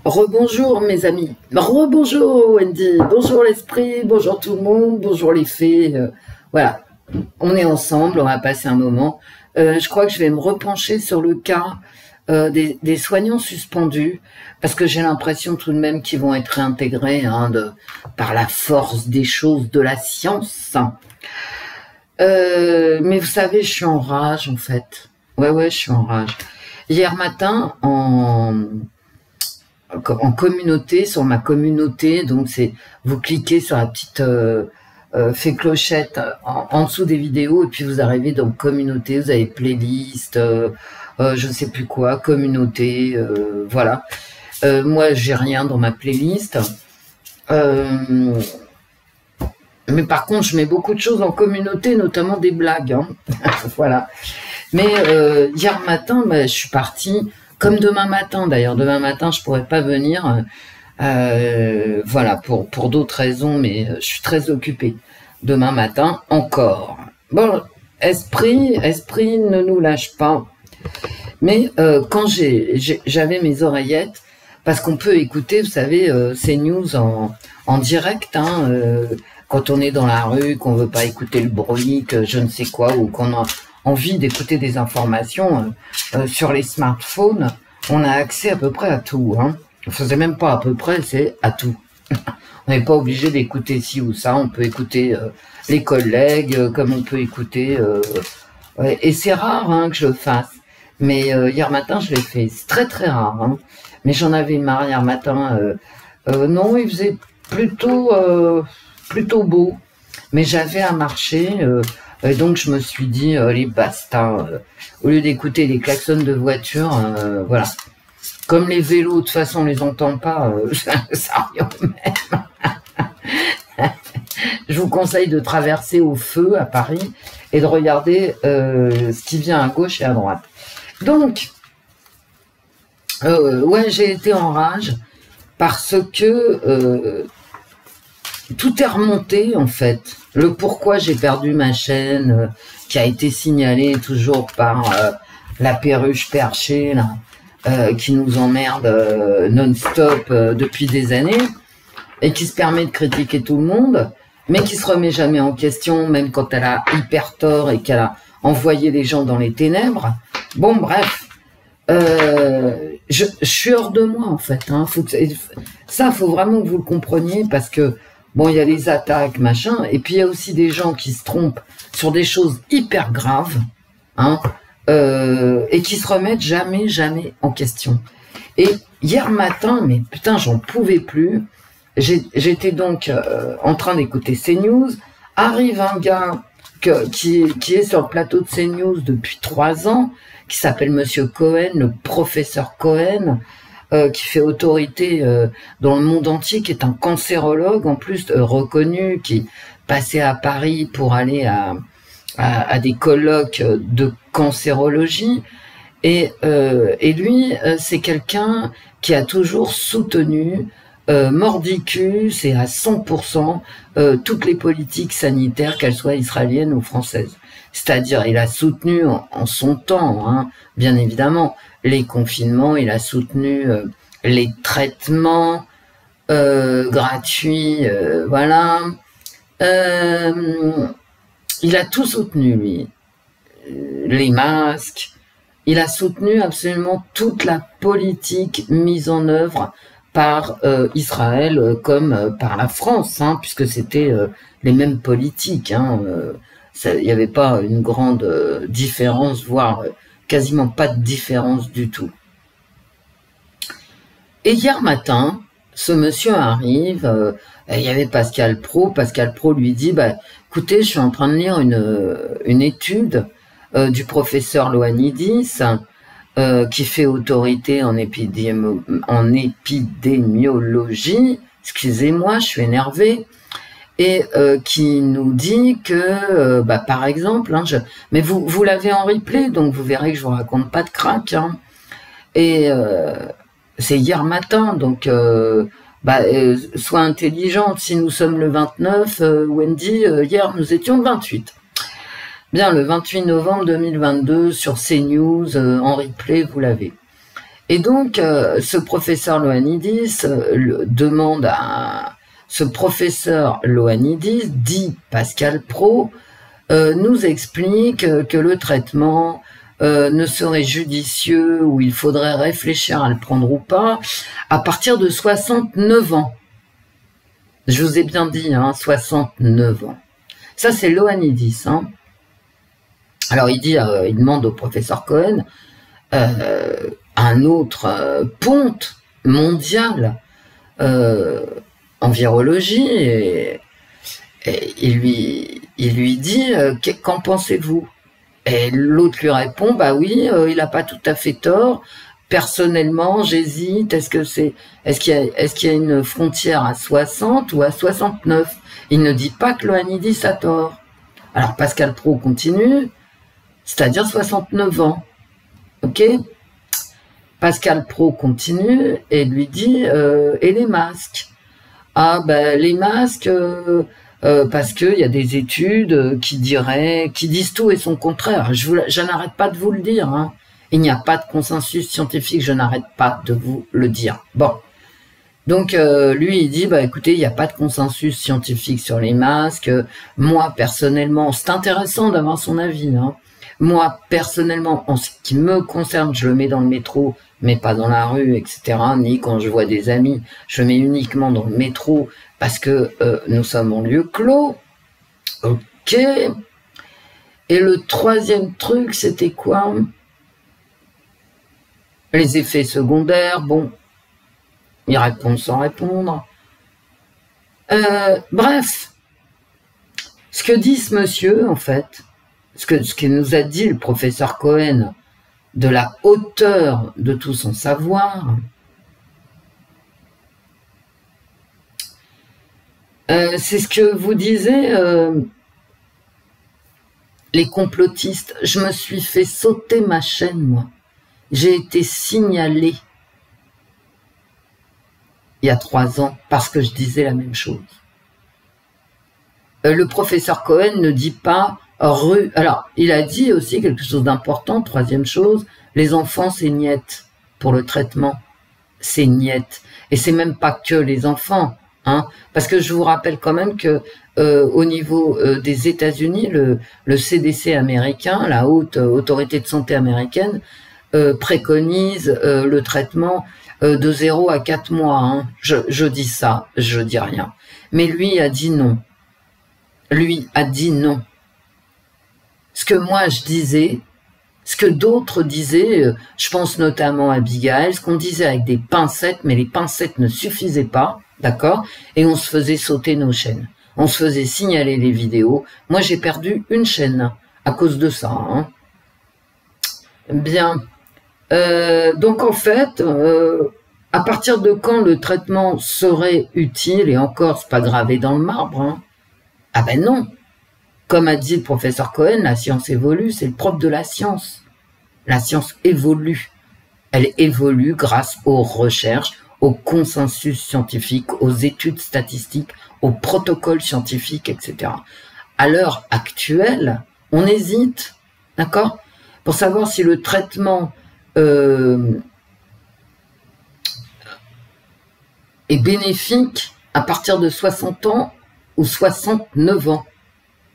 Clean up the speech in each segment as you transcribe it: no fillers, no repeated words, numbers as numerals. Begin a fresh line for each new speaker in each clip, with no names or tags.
Rebonjour mes amis, rebonjour Wendy, bonjour l'esprit, bonjour tout le monde, bonjour les fées, voilà, on est ensemble, on va passer un moment. Je crois que je vais me repencher sur le cas des soignants suspendus, parce que j'ai l'impression tout de même qu'ils vont être réintégrés par la force des choses de la science. Mais vous savez, je suis en rage en fait, ouais, je suis en rage. Hier matin, en communauté, sur ma communauté, donc c'est, vous cliquez sur la petite fée clochette en dessous des vidéos et puis vous arrivez dans communauté, vous avez playlist, je sais plus quoi, communauté, voilà. Moi j'ai rien dans ma playlist, mais par contre je mets beaucoup de choses en communauté, notamment des blagues, hein. Voilà. Mais hier matin, je suis partie. Comme demain matin, d'ailleurs, demain matin, je pourrais pas venir, voilà, pour d'autres raisons, mais je suis très occupée. Demain matin, encore. Bon, esprit, ne nous lâche pas. Mais quand j'avais mes oreillettes, parce qu'on peut écouter, vous savez, ces news en direct, hein, quand on est dans la rue, qu'on veut pas écouter le bruit, que je ne sais quoi, ou qu'on a envie d'écouter des informations sur les smartphones, on a accès à peu près à tout. Hein. Enfin, c'est même pas à peu près, c'est à tout. On n'est pas obligé d'écouter ci ou ça, on peut écouter les collègues, comme on peut écouter... ouais, et c'est rare hein, que je le fasse. Mais hier matin, je l'ai fait. C'est très très rare. Hein. Mais j'en avais marre hier matin. Non, il faisait plutôt beau. Mais j'avais à marcher... et donc je me suis dit, allez basta, au lieu d'écouter les klaxons de voiture, voilà. Comme les vélos, de toute façon on les entend pas, ça revient au même. Je vous conseille de traverser au feu à Paris et de regarder ce qui vient à gauche et à droite. Donc, ouais, j'ai été en rage parce que tout est remonté en fait. Le pourquoi j'ai perdu ma chaîne, qui a été signalée toujours par la perruche perchée, là, qui nous emmerde non-stop depuis des années, et qui se permet de critiquer tout le monde, mais qui se remet jamais en question, même quand elle a hyper tort et qu'elle a envoyé les gens dans les ténèbres. Bon, bref, je suis hors de moi en fait. Hein. Ça, faut vraiment que vous le compreniez, parce que bon, il y a les attaques, machin, et puis il y a aussi des gens qui se trompent sur des choses hyper graves, hein, et qui se remettent jamais en question. Et hier matin, mais putain, j'en pouvais plus, j'étais donc en train d'écouter CNews, arrive un gars qui est sur le plateau de CNews depuis 3 ans, qui s'appelle Monsieur Cohen, le professeur Cohen, qui fait autorité dans le monde entier, qui est un cancérologue en plus reconnu, qui passait à Paris pour aller à des colloques de cancérologie. Et lui, c'est quelqu'un qui a toujours soutenu mordicus et à 100% toutes les politiques sanitaires, qu'elles soient israéliennes ou françaises. C'est-à-dire, il a soutenu en son temps, hein, bien évidemment, les confinements, il a soutenu les traitements gratuits, voilà. Il a tout soutenu, lui. Les masques. Il a soutenu absolument toute la politique mise en œuvre par Israël comme par la France, hein, puisque c'était les mêmes politiques. Hein, il n'y avait pas une grande différence, voire quasiment pas de différence du tout. Et hier matin, ce monsieur arrive, il y avait Pascal Praud lui dit, bah, écoutez, je suis en train de lire une étude du professeur Ioannidis, qui fait autorité en épidémiologie, excusez-moi, je suis énervée, et qui nous dit que, bah, par exemple, hein, mais vous l'avez en replay, donc vous verrez que je vous raconte pas de crack, hein, et c'est hier matin, donc sois intelligente, si nous sommes le 29, Wendy, hier nous étions le 28. Bien, le 28 novembre 2022, sur CNews, en replay, vous l'avez. Et donc, ce professeur Ioannidis demande à... Ce professeur Ioannidis, dit Pascal Praud, nous explique que le traitement ne serait judicieux ou il faudrait réfléchir à le prendre ou pas à partir de 69 ans. Je vous ai bien dit, hein, 69 ans. Ça, c'est Ioannidis. Hein. Alors, il dit, il demande au professeur Cohen un autre ponte mondial en virologie et il lui dit qu'en pensez-vous? Et l'autre lui répond bah oui, il n'a pas tout à fait tort. Personnellement, j'hésite. Est-ce qu'il y a une frontière à 60 ou à 69? Il ne dit pas que Ioannidis a tort. Alors Pascal Praud continue, c'est-à-dire 69 ans. Ok? Pascal Praud continue et lui dit et les masques? Ah ben les masques parce qu'il y a des études qui disent tout et son contraire. Je n'arrête pas de vous le dire. Hein. Il n'y a pas de consensus scientifique, je n'arrête pas de vous le dire. Bon. Donc lui il dit bah écoutez, il n'y a pas de consensus scientifique sur les masques. Moi personnellement, c'est intéressant d'avoir son avis. Hein. Moi personnellement, en ce qui me concerne, je le mets dans le métro, mais pas dans la rue, etc. Ni quand je vois des amis, je le mets uniquement dans le métro parce que nous sommes en lieu clos. Ok. Et le troisième truc, c'était quoi? Les effets secondaires, bon. Il répond sans répondre. Bref. Ce que dit ce monsieur, en fait, ce que nous a dit le professeur Cohen, de la hauteur de tout son savoir, c'est ce que vous disiez, les complotistes. Je me suis fait sauter ma chaîne, moi. J'ai été signalé il y a 3 ans parce que je disais la même chose. Le professeur Cohen ne dit pas rue. Alors, il a dit aussi quelque chose d'important. Troisième chose, les enfants, c'est niette pour le traitement. C'est niette. Et c'est même pas que les enfants. Hein, parce que je vous rappelle quand même que au niveau des États-Unis, le CDC américain, la haute autorité de santé américaine, préconise le traitement de 0 à 4 mois. Hein. Je dis ça, je dis rien. Mais lui a dit non. Lui a dit non. Ce que moi je disais, ce que d'autres disaient, je pense notamment à Abigail, ce qu'on disait avec des pincettes, mais les pincettes ne suffisaient pas, d'accord? Et on se faisait sauter nos chaînes. On se faisait signaler les vidéos. Moi, j'ai perdu une chaîne à cause de ça. Hein. Bien. Donc, en fait, à partir de quand le traitement serait utile, et encore, c'est pas gravé dans le marbre, hein. Ah ben non. Comme a dit le professeur Cohen, la science évolue, c'est le propre de la science. La science évolue. Elle évolue grâce aux recherches, au consensus scientifique, aux études statistiques, aux protocoles scientifiques, etc. À l'heure actuelle, on hésite, d'accord, pour savoir si le traitement est bénéfique à partir de 60 ans ou 69 ans.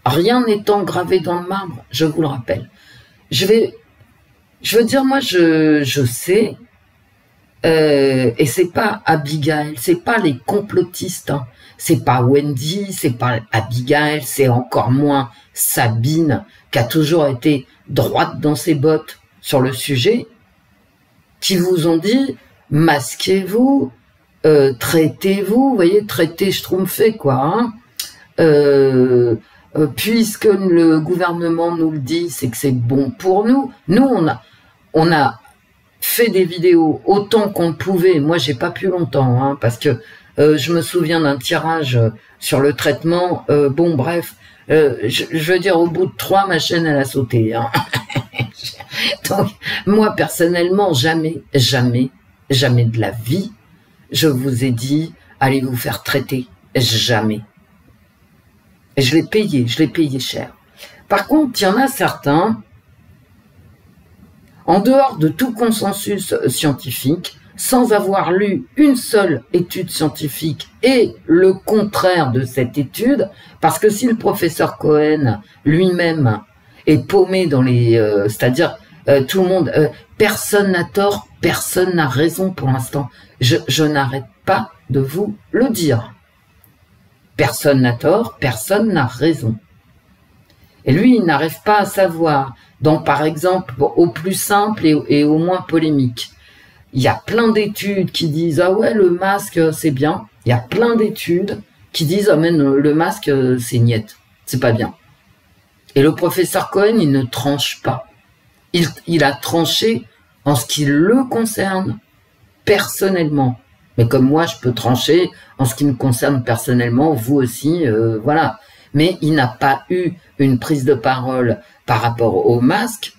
Rien n'étant gravé dans le marbre, je vous le rappelle. Je veux dire, moi, je sais, et c'est pas Abigail, c'est pas les complotistes, hein. C'est pas Wendy, c'est pas Abigail, c'est encore moins Sabine, qui a toujours été droite dans ses bottes sur le sujet, qui vous ont dit, masquez-vous, traitez-vous, vous voyez, traitez schtroumpfé, quoi, hein. Puisque le gouvernement nous le dit, c'est que c'est bon pour nous. Nous, on a fait des vidéos autant qu'on le pouvait. Moi, j'ai pas pu longtemps, hein, parce que je me souviens d'un tirage sur le traitement. Bon, bref, je veux dire, au bout de 3, ma chaîne, elle a sauté. Hein. Donc, moi, personnellement, jamais de la vie, je vous ai dit, allez vous faire traiter. Jamais. Et je l'ai payé cher. Par contre, il y en a certains, en dehors de tout consensus scientifique, sans avoir lu une seule étude scientifique et le contraire de cette étude, parce que si le professeur Cohen lui-même est paumé dans les... c'est-à-dire tout le monde... personne n'a tort, personne n'a raison pour l'instant. Je n'arrête pas de vous le dire. Personne n'a tort, personne n'a raison. Et lui, il n'arrive pas à savoir, donc par exemple, au plus simple et au moins polémique. Il y a plein d'études qui disent « Ah ouais, le masque, c'est bien ». Il y a plein d'études qui disent « Ah mais le masque, c'est niette, c'est pas bien ». Et le professeur Cohen, il ne tranche pas. Il a tranché en ce qui le concerne personnellement. Mais comme moi, je peux trancher en ce qui me concerne personnellement, vous aussi, voilà. Mais il n'a pas eu une prise de parole par rapport au masque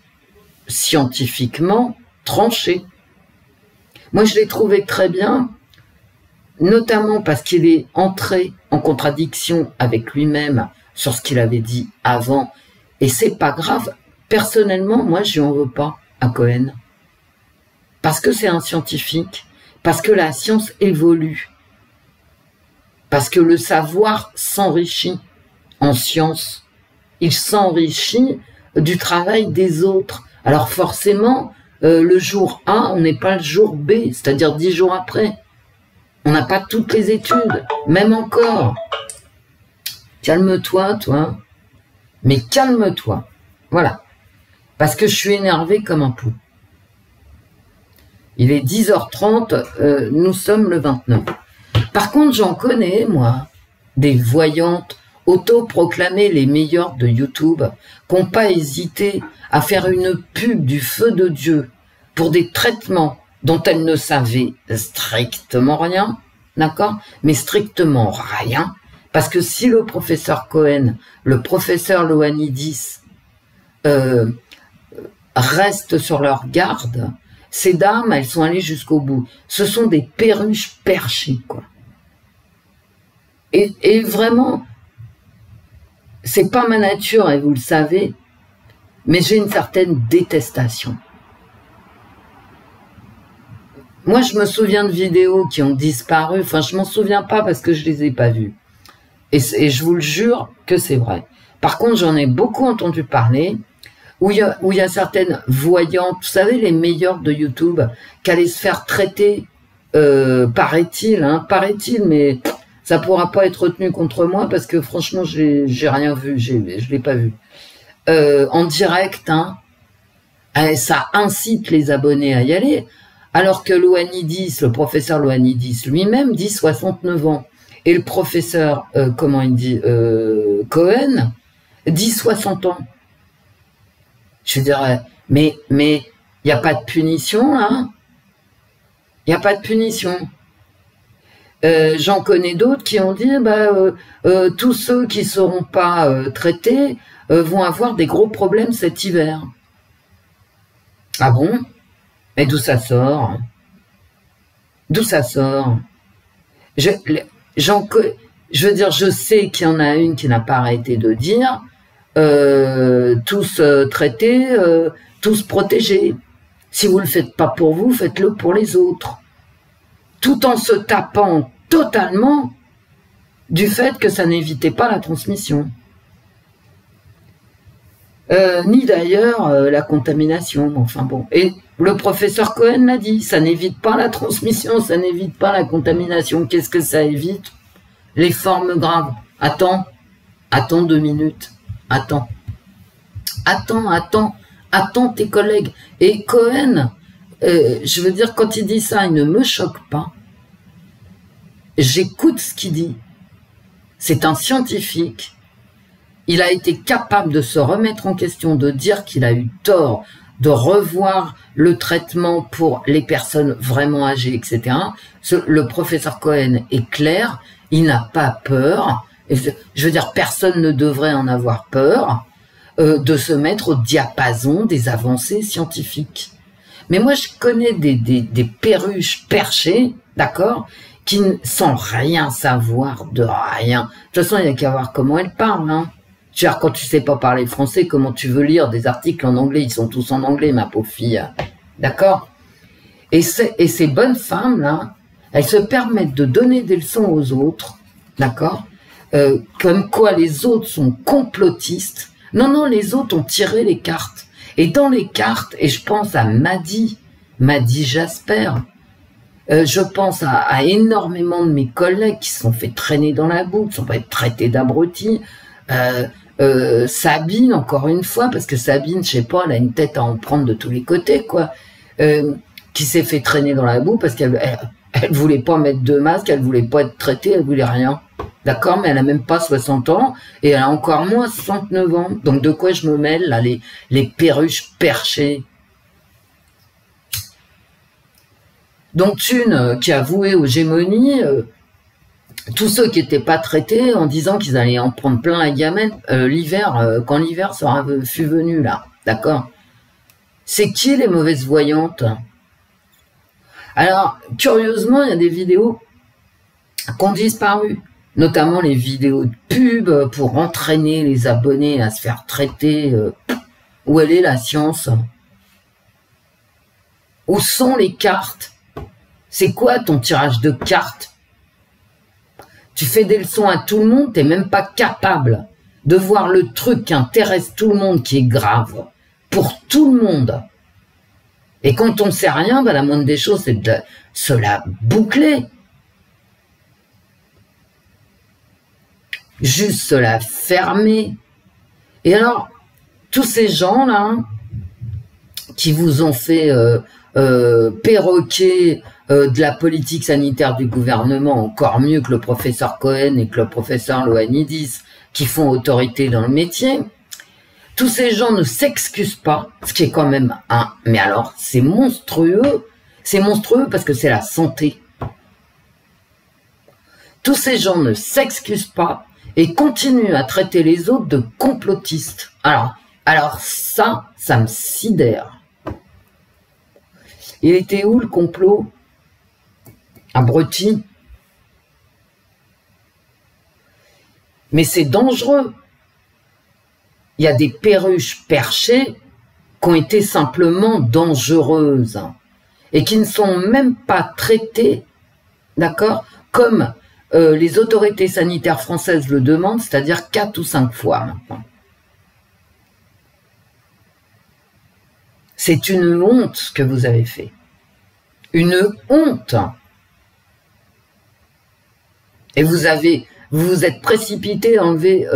scientifiquement tranchée. Moi, je l'ai trouvé très bien, notamment parce qu'il est entré en contradiction avec lui-même sur ce qu'il avait dit avant. Et c'est pas grave. Personnellement, moi, je n'en veux pas à Cohen. Parce que c'est un scientifique, parce que la science évolue, parce que le savoir s'enrichit en science. Il s'enrichit du travail des autres. Alors forcément, le jour A, on n'est pas le jour B, c'est-à-dire 10 jours après. On n'a pas toutes les études, même encore. Calme-toi, toi. Mais calme-toi. Voilà. Parce que je suis énervé comme un pou. Il est 10h30, nous sommes le 29. Par contre, j'en connais, moi, des voyantes autoproclamées les meilleures de YouTube, qui n'ont pas hésité à faire une pub du feu de Dieu pour des traitements dont elles ne savaient strictement rien, d'accord? Mais strictement rien, parce que si le professeur Cohen, le professeur Ioannidis restent sur leur garde, ces dames, elles sont allées jusqu'au bout. Ce sont des perruches perchées, quoi. Et vraiment, c'est pas ma nature, et vous le savez, mais j'ai une certaine détestation. Moi, je me souviens de vidéos qui ont disparu, enfin, je m'en souviens pas parce que je les ai pas vues. Et je vous le jure que c'est vrai. Par contre, j'en ai beaucoup entendu parler, où il y a certaines voyantes, vous savez, les meilleures de YouTube, qui allaient se faire traiter, paraît-il, mais ça pourra pas être retenu contre moi parce que franchement, j'ai rien vu, je l'ai pas vu. En direct, hein, ça incite les abonnés à y aller, alors que Ioannidis, le professeur Ioannidis lui-même dit 69 ans. Et le professeur, comment il dit, Cohen, dit 60 ans. Je dirais, mais il n'y a pas de punition, hein? Il n'y a pas de punition. J'en connais d'autres qui ont dit, tous ceux qui ne seront pas traités vont avoir des gros problèmes cet hiver. Ah bon? Mais d'où ça sort? D'où ça sort? Je veux dire, je sais qu'il y en a une qui n'a pas arrêté de dire tous traités, tous protégés. Si vous ne le faites pas pour vous, faites-le pour les autres. Tout en se tapant totalement du fait que ça n'évitait pas la transmission. Ni d'ailleurs la contamination, enfin bon. Et le professeur Cohen l'a dit, ça n'évite pas la transmission, ça n'évite pas la contamination. Qu'est-ce que ça évite? Les formes graves. Attends 2 minutes. Attends tes collègues. Et Cohen, je veux dire, quand il dit ça, il ne me choque pas. J'écoute ce qu'il dit. C'est un scientifique. Il a été capable de se remettre en question, de dire qu'il a eu tort, de revoir le traitement pour les personnes vraiment âgées, etc. Le professeur Cohen est clair, il n'a pas peur. Je veux dire, personne ne devrait en avoir peur de se mettre au diapason des avancées scientifiques. Mais moi, je connais des perruches perchées, d'accord, qui sans rien savoir de rien. De toute façon, il n'y a qu'à voir comment elles parlent, hein. Tu vois, quand tu sais pas parler français, comment tu veux lire des articles en anglais? Ils sont tous en anglais, ma pauvre fille. D'accord? Et ces bonnes femmes-là, elles se permettent de donner des leçons aux autres, d'accord? Comme quoi les autres sont complotistes. Non, non, les autres ont tiré les cartes. Et dans les cartes, et je pense à Madi Jasper, je pense à énormément de mes collègues qui se sont fait traîner dans la boue, qui sont fait traiter d'abrutis. Sabine, encore une fois, parce que Sabine, je sais pas, elle a une tête à en prendre de tous les côtés, quoi. Qui s'est fait traîner dans la boue parce qu'elle voulait pas mettre de masque, elle voulait pas être traitée, elle voulait rien. D'accord, mais elle a même pas 60 ans et elle a encore moins 69 ans. Donc de quoi je me mêle, là, les perruches perchées. Donc Thune qui a voué aux gémonies tous ceux qui n'étaient pas traités en disant qu'ils allaient en prendre plein la gamelle l'hiver, quand l'hiver fut venu, là. D'accord? C'est qui les mauvaises voyantes? Alors, curieusement, il y a des vidéos qui ont disparu, notamment les vidéos de pub pour entraîner les abonnés à se faire traiter. Où elle est la science? Où sont les cartes? C'est quoi ton tirage de cartes? Tu fais des leçons à tout le monde, t'es même pas capable de voir le truc qui intéresse tout le monde, qui est grave, pour tout le monde. Et quand on ne sait rien, bah, la moindre des choses, c'est de se la boucler. Juste se la fermer. Et alors, tous ces gens-là, qui vous ont fait perroquer de la politique sanitaire du gouvernement, encore mieux que le professeur Cohen et que le professeur Ioannidis, qui font autorité dans le métier, tous ces gens ne s'excusent pas, ce qui est quand même un... Mais alors, c'est monstrueux parce que c'est la santé. Tous ces gens ne s'excusent pas et continuent à traiter les autres de complotistes. Alors ça me sidère. Il était où le complot? Abruti. Mais c'est dangereux. Il y a des perruches perchées qui ont été simplement dangereuses et qui ne sont même pas traitées, d'accord, comme les autorités sanitaires françaises le demandent, c'est-à-dire 4 ou 5 fois maintenant. C'est une honte ce que vous avez fait. Une honte. Et vous vous êtes précipité à enlever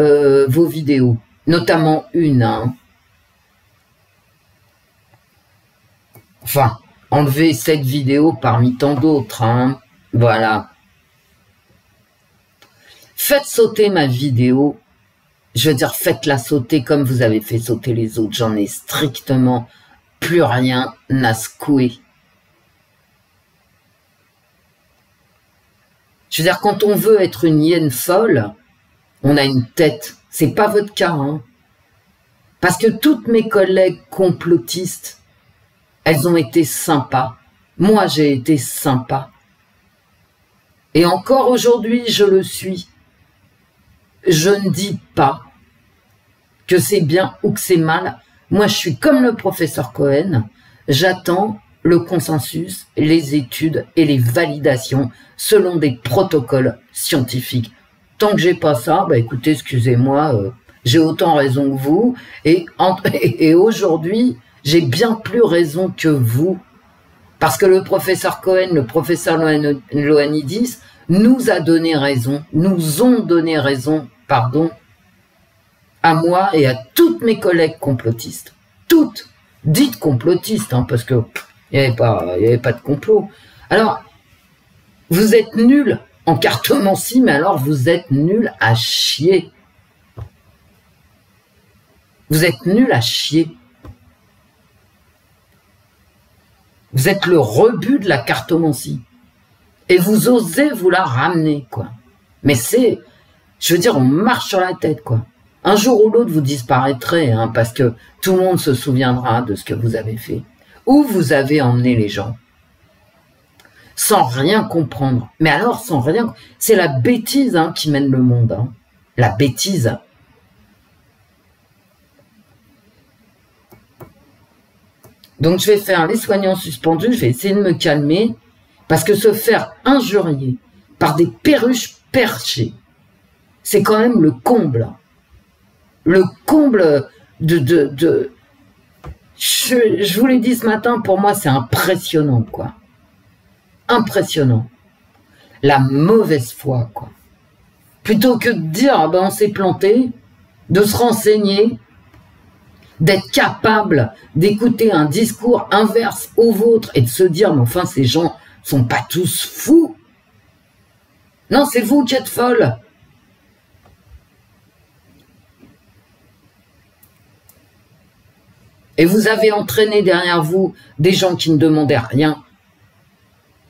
vos vidéos, notamment une. Hein. Enfin, enlever cette vidéo parmi tant d'autres. Hein. Voilà. Faites sauter ma vidéo. Je veux dire, faites-la sauter comme vous avez fait sauter les autres. J'en ai strictement plus rien à secouer. Je veux dire, quand on veut être une hyène folle, on a une tête. C'est pas votre cas, hein. Parce que toutes mes collègues complotistes, elles ont été sympas. Moi, j'ai été sympa. Et encore aujourd'hui, je le suis. Je ne dis pas que c'est bien ou que c'est mal. Moi, je suis comme le professeur Cohen. J'attends le consensus, les études et les validations selon des protocoles scientifiques. Tant que j'ai pas ça, bah écoutez, excusez-moi, j'ai autant raison que vous. Et aujourd'hui, j'ai bien plus raison que vous. Parce que le professeur Cohen, le professeur Ioannidis nous a donné raison, nous ont donné raison, pardon, à moi et à toutes mes collègues complotistes. Toutes dites complotistes, hein, parce que il n'y avait pas de complot. Alors, vous êtes nuls en cartomancie, mais alors vous êtes nuls à chier. Vous êtes nuls à chier. Vous êtes le rebut de la cartomancie. Et vous osez vous la ramener, quoi. Mais c'est, je veux dire, on marche sur la tête, quoi. Un jour ou l'autre, vous disparaîtrez, hein, parce que tout le monde se souviendra de ce que vous avez fait. Où vous avez emmené les gens. Sans rien comprendre. Mais alors, sans rien... C'est la bêtise hein, qui mène le monde. Hein. La bêtise. Donc je vais faire les soignants suspendus, je vais essayer de me calmer, parce que se faire injurier par des perruches perchées, c'est quand même le comble. Le comble de... Je vous l'ai dit ce matin, pour moi c'est impressionnant, quoi. Impressionnant. La mauvaise foi, quoi. Plutôt que de dire, ah ben on s'est planté, de se renseigner, d'être capable d'écouter un discours inverse au vôtre et de se dire, mais enfin, ces gens sont pas tous fous. Non, c'est vous qui êtes folle. Et vous avez entraîné derrière vous des gens qui ne demandaient rien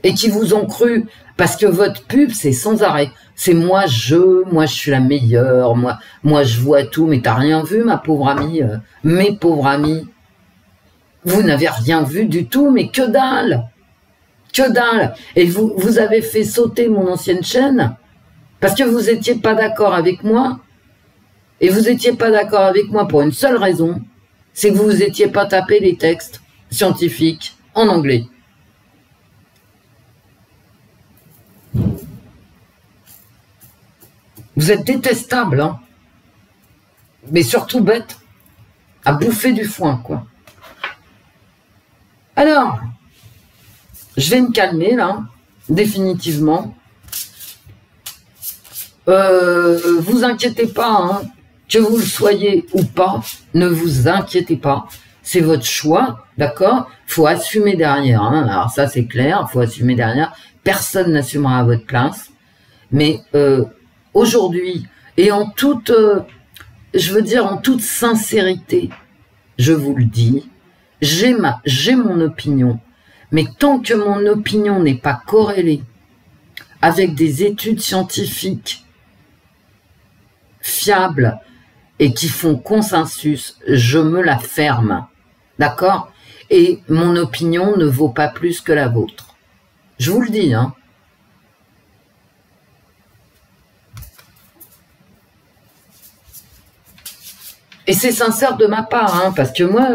et qui vous ont cru parce que votre pub, c'est sans arrêt. C'est moi je suis la meilleure, moi je vois tout, mais t'as rien vu, ma pauvre amie, mes pauvres amis. Vous n'avez rien vu du tout, mais que dalle. Que dalle. Et vous avez fait sauter mon ancienne chaîne parce que vous n'étiez pas d'accord avec moi. Et vous n'étiez pas d'accord avec moi pour une seule raison, c'est que vous n'étiez pas tapé les textes scientifiques en anglais. Vous êtes détestable, hein, mais surtout bête, à bouffer du foin, quoi. Alors, je vais me calmer, là, définitivement. Vous inquiétez pas, hein, que vous le soyez ou pas, ne vous inquiétez pas. C'est votre choix, d'accord? Faut assumer derrière, hein. Alors ça, c'est clair, faut assumer derrière. Personne n'assumera à votre place. Mais aujourd'hui, et en toute, je veux dire, en toute sincérité, je vous le dis, j'ai mon opinion. Mais tant que mon opinion n'est pas corrélée avec des études scientifiques fiables et qui font consensus, je me la ferme. D'accord? Et mon opinion ne vaut pas plus que la vôtre. Je vous le dis, hein. Et c'est sincère de ma part, hein, parce que moi,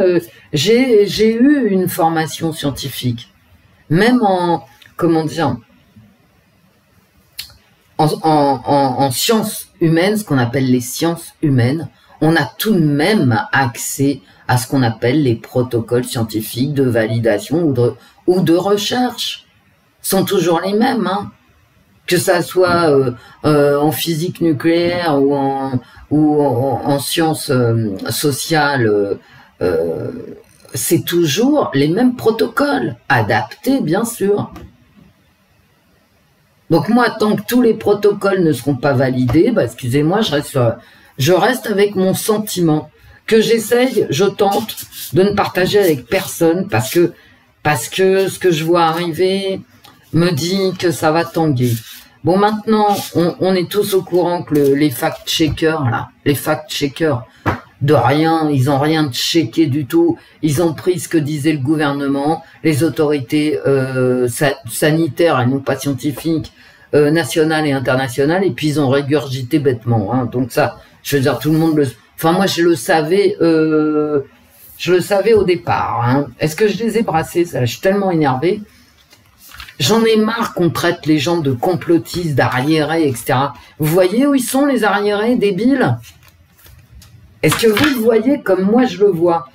j'ai eu une formation scientifique. Même en, comment dire, en sciences humaines, ce qu'on appelle les sciences humaines, on a tout de même accès à ce qu'on appelle les protocoles scientifiques de validation ou de recherche. Sont toujours les mêmes, hein. Que ça soit en physique nucléaire ou en sciences sociales, c'est toujours les mêmes protocoles, adaptés bien sûr. Donc moi, tant que tous les protocoles ne seront pas validés, bah, excusez-moi, je reste avec mon sentiment, que j'essaye, je tente de ne partager avec personne, parce que ce que je vois arriver me dit que ça va tanguer. Bon, maintenant, on est tous au courant que les fact-checkers, là, les fact-checkers, de rien, ils ont rien de checké du tout. Ils ont pris ce que disait le gouvernement, les autorités sanitaires et non pas scientifiques, nationales et internationales, et puis ils ont régurgité bêtement. Hein. Donc ça, je veux dire, tout le monde le... Enfin, moi, je le savais au départ. Hein. Est-ce que je les ai brassés? Ça, je suis tellement énervé. J'en ai marre qu'on traite les gens de complotistes, d'arriérés, etc. Vous voyez où ils sont, les arriérés, débiles? Est-ce que vous le voyez comme moi je le vois?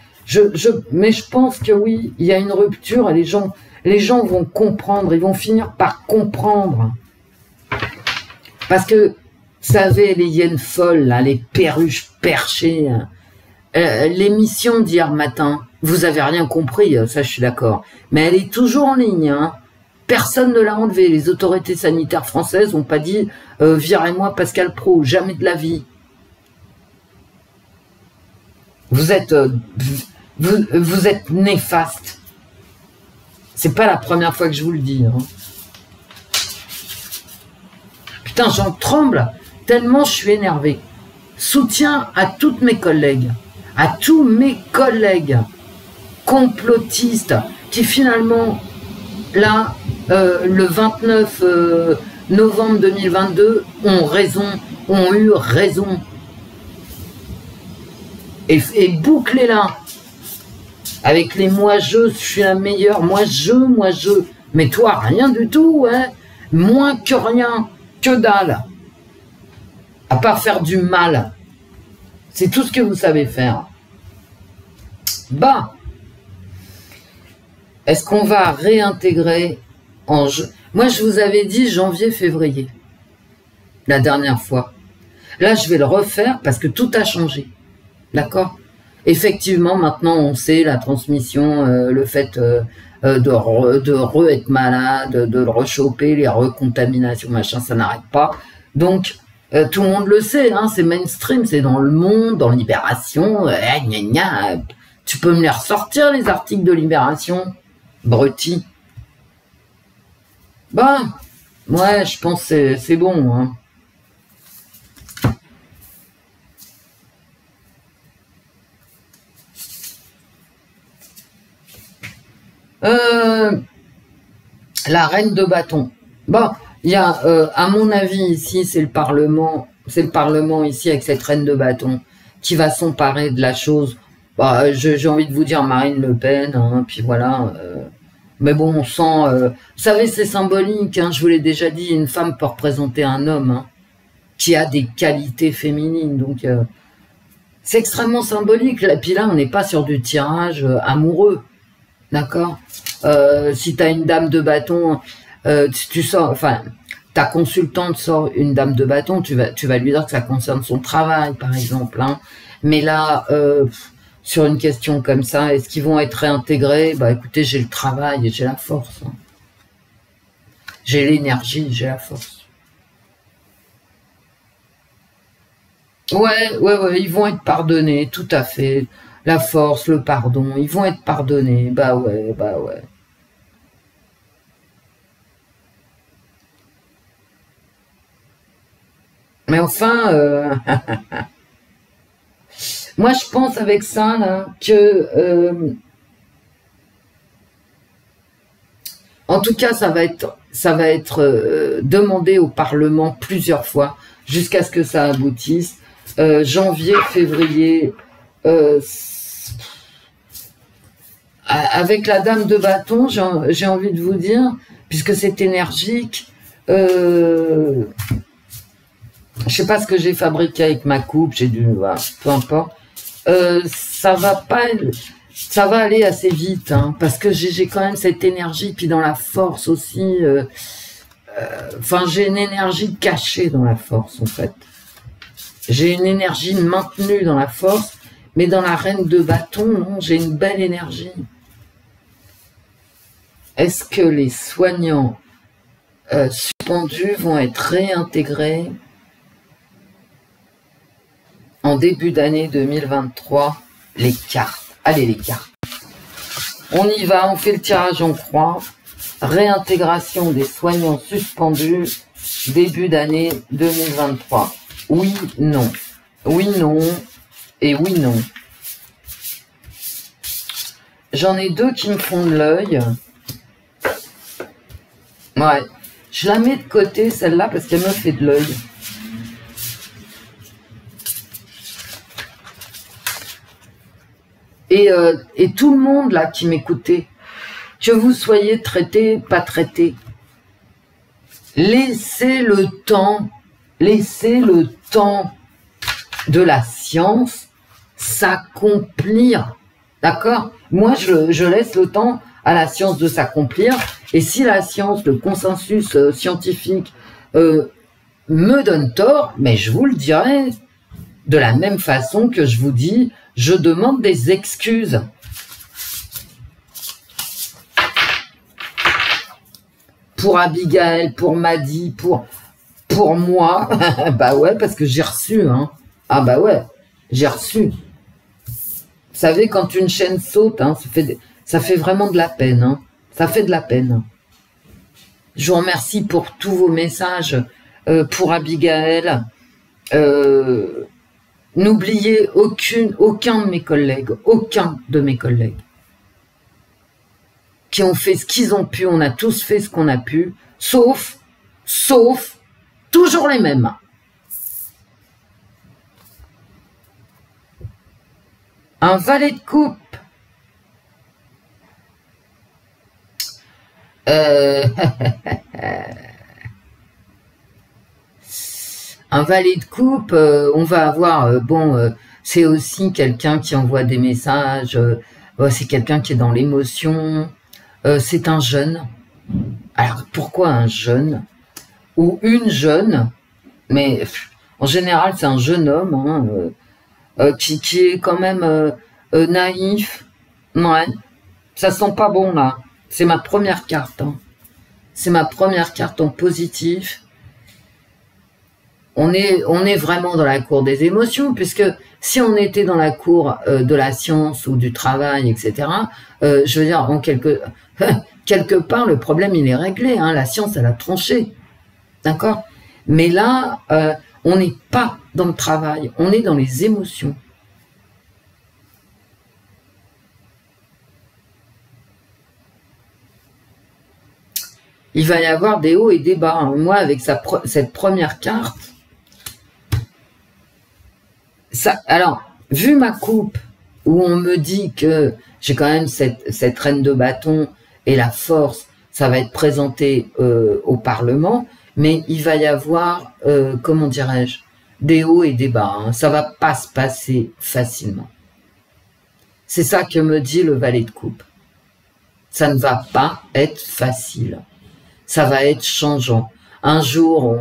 Mais je pense que oui, il y a une rupture et les gens vont comprendre, ils vont finir par comprendre. Parce que, vous savez, les hyènes folles, là, les perruches perchées, l'émission d'hier matin, vous avez rien compris, ça je suis d'accord. Mais elle est toujours en ligne, hein. Personne ne l'a enlevé. Les autorités sanitaires françaises n'ont pas dit virez-moi Pascal Praud, jamais de la vie. Vous êtes néfaste. C'est pas la première fois que je vous le dis. Hein. Putain, j'en tremble tellement je suis énervé. Soutien à toutes mes collègues, à tous mes collègues complotistes qui finalement, là, le 29 novembre 2022, ont eu raison. Et bouclez-la Avec les moi-je suis la meilleure, moi-je. Mais toi, rien du tout, ouais. Moins que rien, que dalle. À part faire du mal. C'est tout ce que vous savez faire. Bah, est-ce qu'on va réintégrer en... Moi, je vous avais dit janvier-février, la dernière fois. Là, je vais le refaire parce que tout a changé. D'accord? Effectivement, maintenant, on sait la transmission, le fait de être malade, de le rechoper, les recontaminations, machin, ça n'arrête pas. Donc, tout le monde le sait, hein, c'est mainstream, c'est dans Le Monde, dans Libération. Gna gna. Tu peux me les ressortir, les articles de Libération, Brutti. Bah, ouais, je pense que c'est bon, hein. La reine de bâton. Bon, il y a, à mon avis, ici, c'est le Parlement ici avec cette reine de bâton qui va s'emparer de la chose. Bah, j'ai envie de vous dire Marine Le Pen, hein, puis voilà. Mais bon, on sent... vous savez, c'est symbolique, hein, je vous l'ai déjà dit, une femme peut représenter un homme hein, qui a des qualités féminines. Donc, c'est extrêmement symbolique. Et puis là, on n'est pas sur du tirage amoureux. D'accord? Si tu as une dame de bâton, tu sors, enfin, ta consultante sort une dame de bâton, tu vas lui dire que ça concerne son travail, par exemple. Hein. Mais là, sur une question comme ça, est-ce qu'ils vont être réintégrés? Bah écoutez, j'ai le travail et j'ai la force. Hein. J'ai l'énergie, j'ai la force. Ouais, ils vont être pardonnés, tout à fait. La force, le pardon, ils vont être pardonnés. Bah ouais, bah ouais. Mais enfin, moi je pense avec ça là, que, en tout cas, ça va être demandé au Parlement plusieurs fois jusqu'à ce que ça aboutisse. Janvier, février, avec la dame de bâton, j'ai envie de vous dire, puisque c'est énergique, je sais pas ce que j'ai fabriqué avec ma coupe, j'ai dû, voilà, peu importe. Ça va aller assez vite, hein, parce que j'ai quand même cette énergie, puis dans la force aussi. Enfin, j'ai une énergie cachée dans la force, en fait. J'ai une énergie maintenue dans la force, mais dans la reine de bâton, non, j'ai une belle énergie. Est-ce que les soignants suspendus vont être réintégrés en début d'année 2023? Les cartes. Allez, les cartes. On y va, on fait le tirage en croix. Réintégration des soignants suspendus, début d'année 2023. Oui, non. Oui, non. Et oui, non. J'en ai deux qui me font de l'œil. Ouais. Je la mets de côté, celle-là, parce qu'elle me fait de l'œil. Et tout le monde, là, qui m'écoutait, que vous soyez traité, pas traité, laissez le temps de la science s'accomplir. D'accord? Moi, je laisse le temps à la science de s'accomplir. Et si la science, le consensus scientifique me donne tort, mais je vous le dirai. De la même façon que je vous dis, je demande des excuses. Pour Abigail, pour Maddy, pour moi, bah ouais, parce que j'ai reçu, hein. Ah bah ouais, j'ai reçu. Vous savez, quand une chaîne saute, hein, ça fait vraiment de la peine, hein. Ça fait de la peine. Je vous remercie pour tous vos messages, pour Abigail. N'oubliez aucun de mes collègues, qui ont fait ce qu'ils ont pu, on a tous fait ce qu'on a pu, sauf, toujours les mêmes. Un valet de coupe, Euh, un valet de coupe, on va avoir, c'est aussi quelqu'un qui envoie des messages, c'est quelqu'un qui est dans l'émotion, c'est un jeune. Alors pourquoi un jeune ou une jeune? Mais en général c'est un jeune homme qui est quand même naïf. Ouais, ça sent pas bon là. C'est ma première carte. Hein. C'est ma première carte en positif. On est vraiment dans la cour des émotions, puisque si on était dans la cour de la science ou du travail, etc., je veux dire, quelque part, le problème, il est réglé. Hein, la science, elle a tranché. D'accord? Mais là, on n'est pas dans le travail, on est dans les émotions. Il va y avoir des hauts et des bas. Hein. Moi, avec cette première carte, alors, vu ma coupe, où on me dit que j'ai quand même cette reine de bâton et la force, ça va être présenté au Parlement, mais il va y avoir, comment dirais-je, des hauts et des bas. Hein. Ça va pas se passer facilement. C'est ça que me dit le valet de coupe. Ça ne va pas être facile. Ça va être changeant. Un jour,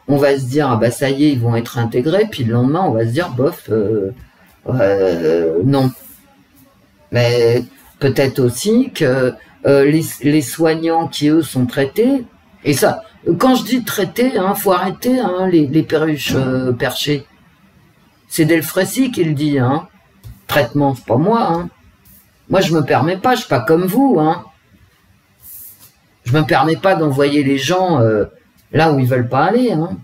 on va se dire, ah bah ça y est, ils vont être intégrés, puis le lendemain, on va se dire, bof, non. Mais peut-être aussi que les soignants qui, eux, sont traités, et ça, quand je dis traités, hein, faut arrêter hein, les perruches perchées. C'est Delfrécy qui le dit, hein. Traitement, c'est pas moi, hein. Moi, je me permets pas, je suis pas comme vous, hein. Je me permets pas d'envoyer les gens là où ils veulent pas aller. Hein.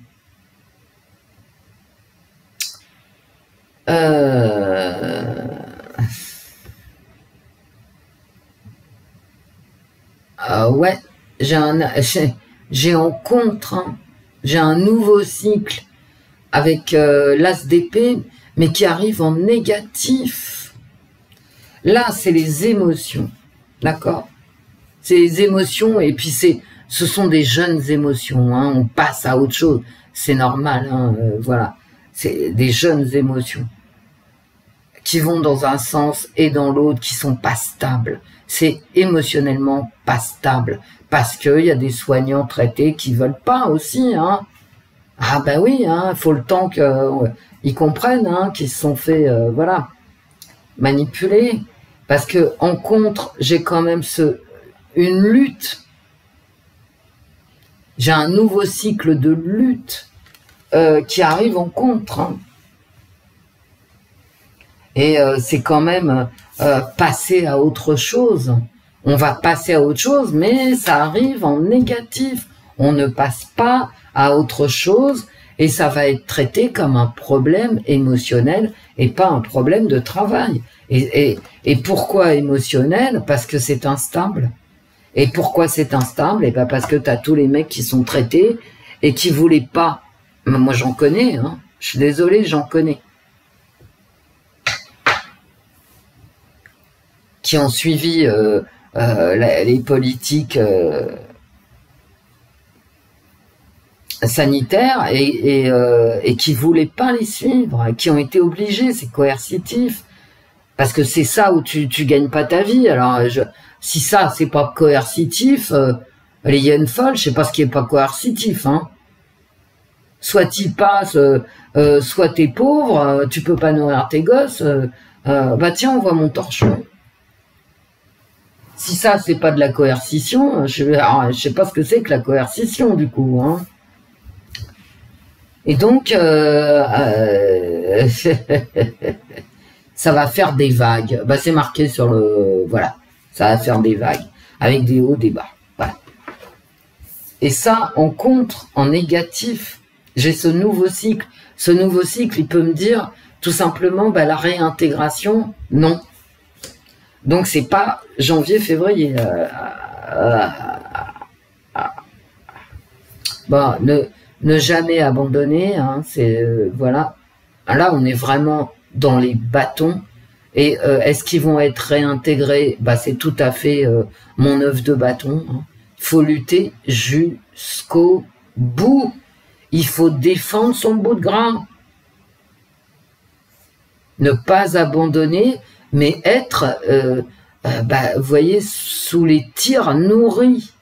Ouais, j'ai en contre, hein. J'ai un nouveau cycle avec l'as d'épée, mais qui arrive en négatif. Là, c'est les émotions, d'accord? C'est les émotions, et puis ce sont des jeunes émotions, hein, on passe à autre chose, c'est normal, hein, voilà. C'est des jeunes émotions qui vont dans un sens et dans l'autre, qui sont pas stables. C'est émotionnellement pas stable, parce qu'il y a des soignants traités qui veulent pas aussi, hein. Ah ben oui, hein, faut le temps qu'ils comprennent, hein, qu'ils se sont fait, voilà, manipuler. Parce que en contre, j'ai quand même une lutte. J'ai un nouveau cycle de lutte qui arrive en contre. Hein. Et c'est quand même passer à autre chose. On va passer à autre chose, mais ça arrive en négatif. On ne passe pas à autre chose et ça va être traité comme un problème émotionnel et pas un problème de travail. Et pourquoi émotionnel? Parce que c'est instable. Et pourquoi c'est instable? Et ben parce que tu as tous les mecs qui sont traités et qui voulaient pas. Moi j'en connais, hein. Je suis désolé, j'en connais. Qui ont suivi les politiques sanitaires et qui voulaient pas les suivre, qui ont été obligés, c'est coercitif. Parce que c'est ça où tu gagnes pas ta vie. Alors, si ça, c'est pas coercitif, les yens folles, je sais pas ce qui est pas coercitif, hein. Soit t'y passes, soit t'es pauvre, tu peux pas nourrir tes gosses, bah tiens, on voit mon torchon. Si ça, c'est pas de la coercition, je sais pas ce que c'est que la coercition, du coup, hein. Et donc, ça va faire des vagues. Bah, c'est marqué sur le... Voilà. Ça va faire des vagues. Avec des hauts, des bas. Voilà. Et ça, en contre, en négatif, j'ai ce nouveau cycle. Ce nouveau cycle, il peut me dire, tout simplement, bah, la réintégration, non. Donc, c'est pas janvier-février. Bon, ne jamais abandonner. Hein, c'est... voilà. Là, on est vraiment dans les bâtons. Et est-ce qu'ils vont être réintégrés? Bah, c'est tout à fait mon œuf de bâton, hein, faut lutter jusqu'au bout. Il faut défendre son bout de gras. Ne pas abandonner, mais être, vous voyez, sous les tirs nourris.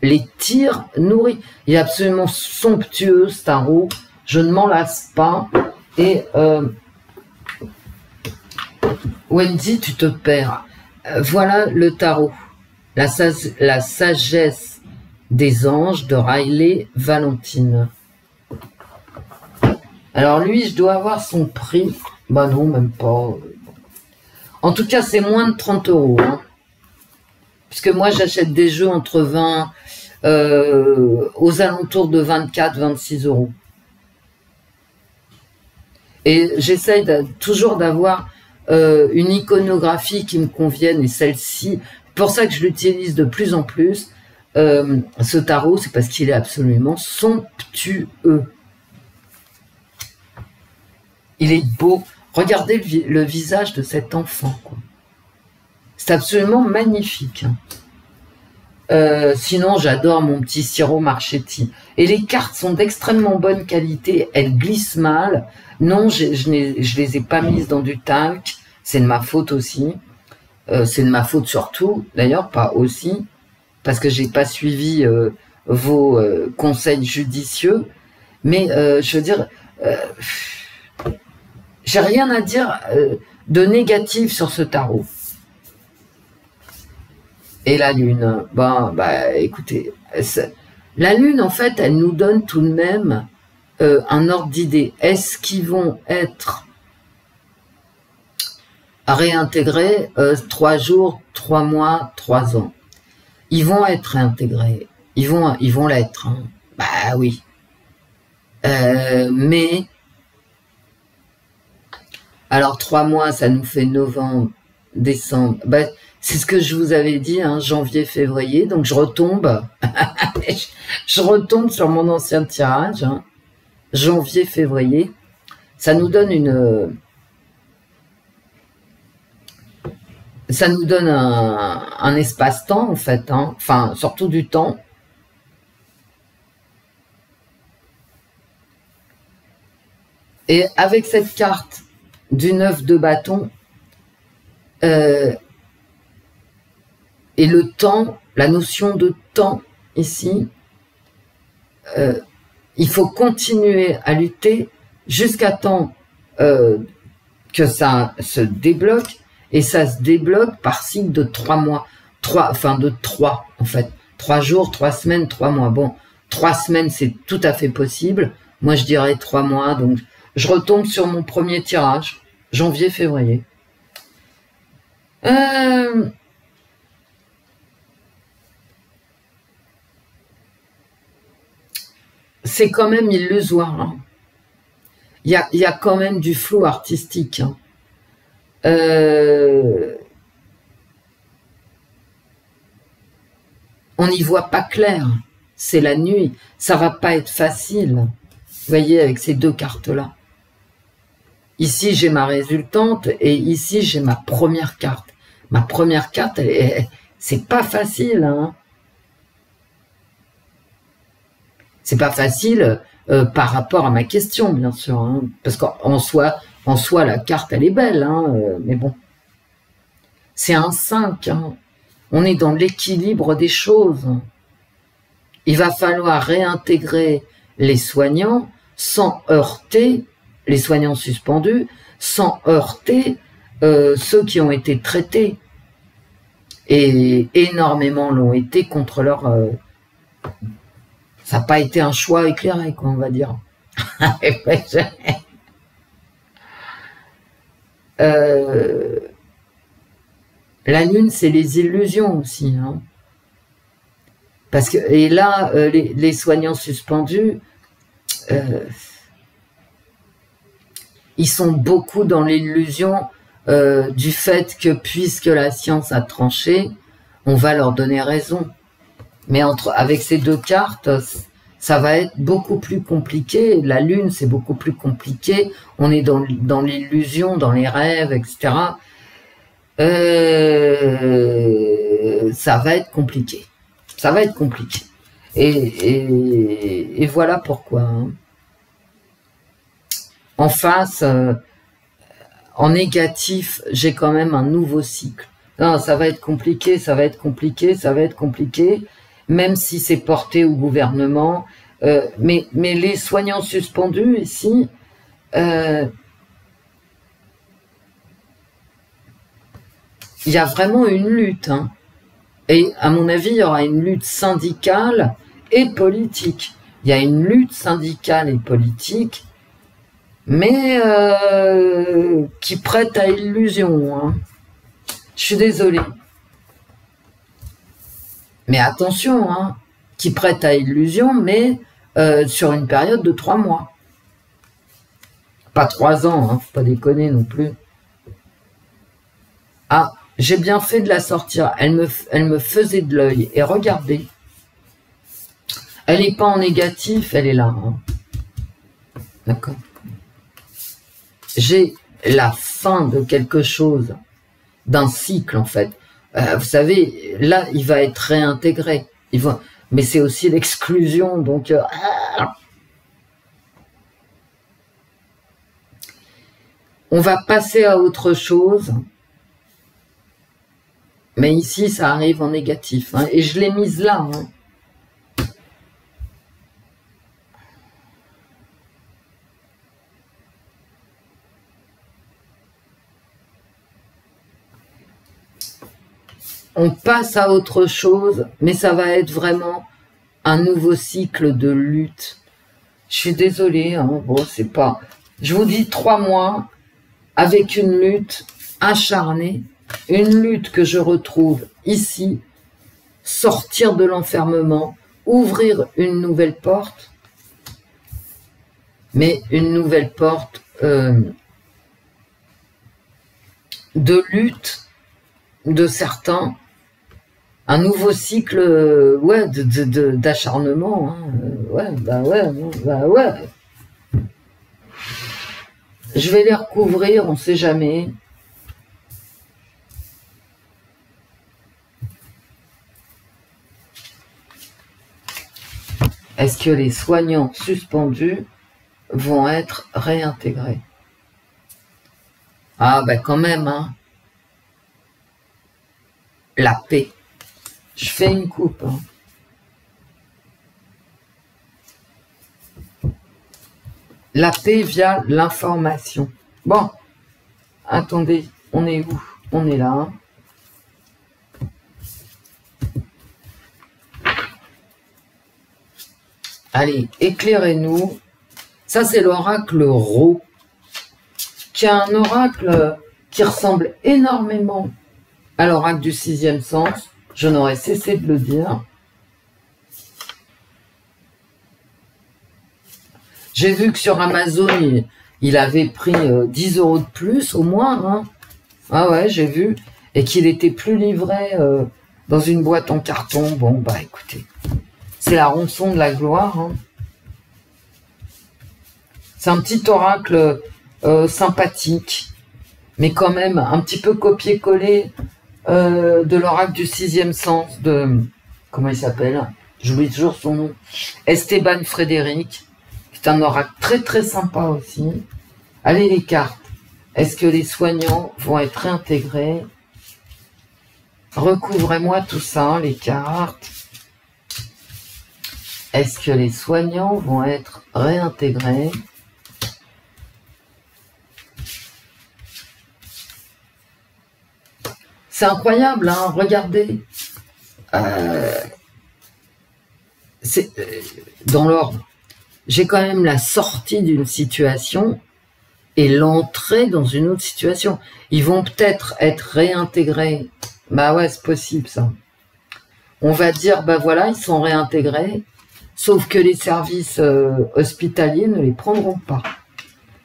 Les tirs nourris. Il est absolument somptueux, ce tarot. Je ne m'en lasse pas. Et Wendy, tu te perds. Voilà le tarot. La sagesse des anges de Riley Valentine. Alors lui, je dois avoir son prix. Bah non, même pas. En tout cas, c'est moins de 30 €. Hein. Puisque moi, j'achète des jeux entre 20, aux alentours de 24, 26 €. Et j'essaye toujours d'avoir une iconographie qui me convienne. Et celle-ci, pour ça que je l'utilise de plus en plus, ce tarot, c'est parce qu'il est absolument somptueux. Il est beau. Regardez le visage de cet enfant. C'est absolument magnifique. Sinon, j'adore mon petit Siro Marchetti. Et les cartes sont d'extrêmement bonne qualité. Elles glissent mal. Non, je les ai pas mises dans du talc. C'est de ma faute aussi. C'est de ma faute surtout. D'ailleurs, pas aussi. Parce que j'ai pas suivi vos conseils judicieux. Mais je veux dire... j'ai rien à dire de négatif sur ce tarot. Et la lune, écoutez, la lune, en fait, elle nous donne tout de même un ordre d'idée. Est-ce qu'ils vont être réintégrés 3 jours, 3 mois, 3 ans? Ils vont être réintégrés. Ils vont l'être. Hein. Bah oui. Mais... Alors, 3 mois, ça nous fait novembre, décembre. Bah, c'est ce que je vous avais dit, hein, janvier, février. Donc, je retombe. Je retombe sur mon ancien tirage. Hein, janvier, février. Ça nous donne une... Ça nous donne un espace-temps, en fait. Hein, enfin, surtout du temps. Et avec cette carte du 9 de bâton, et le temps, la notion de temps ici, il faut continuer à lutter jusqu'à temps que ça se débloque, et ça se débloque par cycle de 3 mois, de 3 en fait, 3 jours, 3 semaines, 3 mois. Bon, 3 semaines c'est tout à fait possible, moi je dirais 3 mois, donc je retombe sur mon premier tirage, janvier-février. C'est quand même illusoire. Hein. Il y a quand même du flou artistique. Hein. On n'y voit pas clair. C'est la nuit. Ça va pas être facile. Vous voyez, avec ces deux cartes-là. Ici, j'ai ma résultante et ici, j'ai ma première carte. Ma première carte, c'est pas facile. Hein. C'est pas facile par rapport à ma question, bien sûr. Hein, parce qu'en soi, la carte, elle est belle. Hein, mais bon. C'est un 5. Hein. On est dans l'équilibre des choses. Il va falloir réintégrer les soignants sans heurter les soignants suspendus, sans heurter ceux qui ont été traités. Et énormément l'ont été contre leur... ça n'a pas été un choix éclairé, quoi, on va dire. La lune, c'est les illusions aussi. Hein. Parce que, et là, les soignants suspendus, ils sont beaucoup dans l'illusion du fait que puisque la science a tranché, on va leur donner raison. Mais avec ces deux cartes, ça va être beaucoup plus compliqué. La lune, c'est beaucoup plus compliqué. On est dans l'illusion, dans les rêves, etc. Ça va être compliqué. Ça va être compliqué. Et voilà pourquoi. Hein. En face, en négatif, j'ai quand même un nouveau cycle. Non, ça va être compliqué, ça va être compliqué, ça va être compliqué, même si c'est porté au gouvernement. Mais les soignants suspendus ici, il y a vraiment une lutte. Hein. Et à mon avis, il y aura une lutte syndicale et politique. Il y a une lutte syndicale et politique, mais qui prête à illusion. Hein. Je suis désolée. Mais attention, hein, qui prête à illusion, mais sur une période de 3 mois. Pas 3 ans, hein, faut pas déconner non plus. Ah, j'ai bien fait de la sortir. Elle me faisait de l'œil. Et regardez. Elle n'est pas en négatif, elle est là. Hein. D'accord. J'ai la fin de quelque chose, d'un cycle en fait. Vous savez, là, il va être réintégré. Mais c'est aussi l'exclusion, donc... On va passer à autre chose. Mais ici, ça arrive en négatif. Hein, et je l'ai mise là. Hein. On passe à autre chose, mais ça va être vraiment un nouveau cycle de lutte. Je suis désolée, hein, bon, c'est pas... Je vous dis 3 mois avec une lutte acharnée, une lutte que je retrouve ici, sortir de l'enfermement, ouvrir une nouvelle porte, mais une nouvelle porte de lutte de certains, un nouveau cycle ouais, d'acharnement. Hein, ouais, bah ouais, bah ouais. Je vais les recouvrir, on ne sait jamais. Est-ce que les soignants suspendus vont être réintégrés? Ah ben quand même, hein. La paix. Je fais une coupe. Hein. La paix via l'information. Bon, attendez, on est où? On est là. Hein. Allez, éclairez-nous. Ça, c'est l'oracle Ro, qui est un oracle qui ressemble énormément à l'oracle du 6e sens. Je n'aurais cessé de le dire. J'ai vu que sur Amazon, il avait pris 10 € de plus au moins. Hein. Ah ouais, j'ai vu. Et qu'il était plus livré dans une boîte en carton. Bon, bah écoutez, c'est la rançon de la gloire. Hein. C'est un petit oracle sympathique, mais quand même un petit peu copié-collé de l'oracle du 6e sens de... Comment il s'appelle? J'oublie toujours son nom. Esteban Frédéric. C'est un oracle très très sympa aussi. Allez les cartes. Est-ce que les soignants vont être réintégrés? Recouvrez-moi tout ça, les cartes. Est-ce que les soignants vont être réintégrés? C'est incroyable, hein, regardez. C'est dans l'ordre. J'ai quand même la sortie d'une situation et l'entrée dans une autre situation. Ils vont peut-être être réintégrés. Bah ouais, c'est possible ça. On va dire, bah voilà, ils sont réintégrés, sauf que les services hospitaliers ne les prendront pas.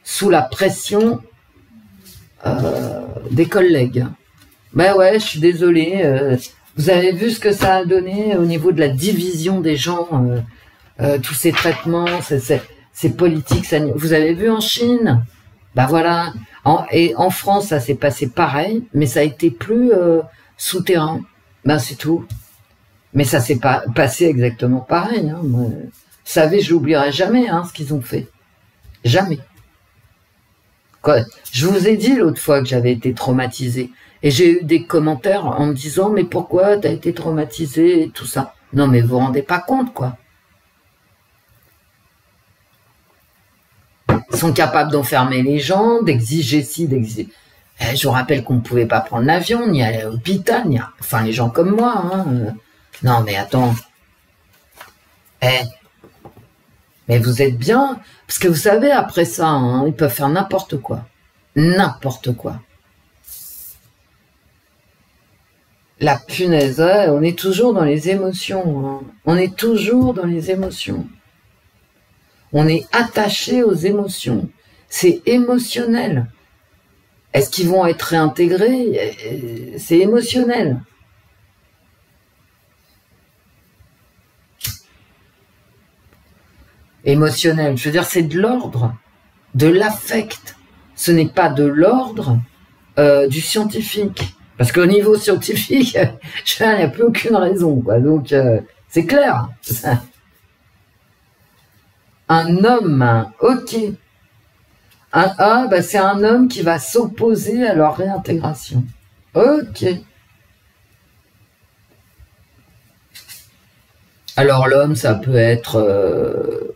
Sous la pression des collègues. Ben ouais, je suis désolée. Vous avez vu ce que ça a donné au niveau de la division des gens, tous ces traitements, ces politiques sanitaires. Vous avez vu en Chine? Ben voilà. Et en France, ça s'est passé pareil, mais ça a été plus souterrain. Ben c'est tout. Mais ça s'est pas passé exactement pareil. Hein. Moi, vous savez, je l'oublierai jamais, hein, ce qu'ils ont fait. Jamais. Quoi. Je vous ai dit l'autre fois que j'avais été traumatisée. Et j'ai eu des commentaires en me disant, mais pourquoi t'as été traumatisée et tout ça. Non, mais vous vous rendez pas compte, quoi. Ils sont capables d'enfermer les gens, d'exiger ci, d'exiger... Je vous rappelle qu'on ne pouvait pas prendre l'avion, ni aller à l'hôpital, ni à... Enfin, les gens comme moi, hein. Non, mais attends. Mais vous êtes bien. Parce que vous savez, après ça, hein, ils peuvent faire n'importe quoi. N'importe quoi. La punaise, ouais, on est toujours dans les émotions. Hein. On est toujours dans les émotions. On est attaché aux émotions. C'est émotionnel. Est-ce qu'ils vont être réintégrés? C'est émotionnel. Émotionnel, je veux dire, c'est de l'ordre, de l'affect. Ce n'est pas de l'ordre du scientifique. Parce qu'au niveau scientifique, il n'y a plus aucune raison, quoi. Donc, c'est clair. Un homme, ok. Bah c'est un homme qui va s'opposer à leur réintégration. Ok. Alors l'homme, ça peut être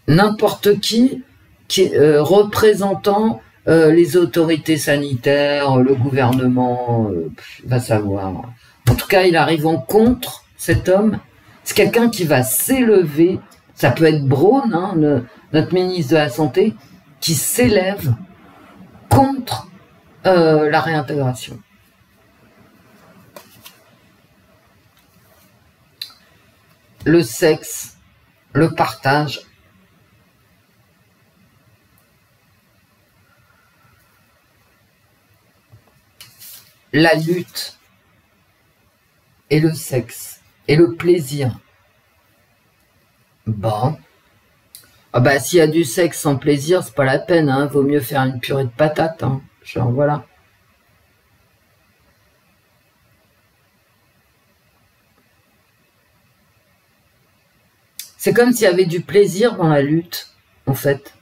n'importe qui représentant les autorités sanitaires, le gouvernement, va savoir. En tout cas, il arrive en contre, cet homme. C'est quelqu'un qui va s'élever. Ça peut être Braun, hein, notre ministre de la Santé, qui s'élève contre la réintégration. Le sexe, le partage. La lutte et le sexe et le plaisir. Bon. Ah bah s'il y a du sexe sans plaisir, c'est pas la peine, hein. Vaut mieux faire une purée de patates, hein. Genre voilà. C'est comme s'il y avait du plaisir dans la lutte, en fait.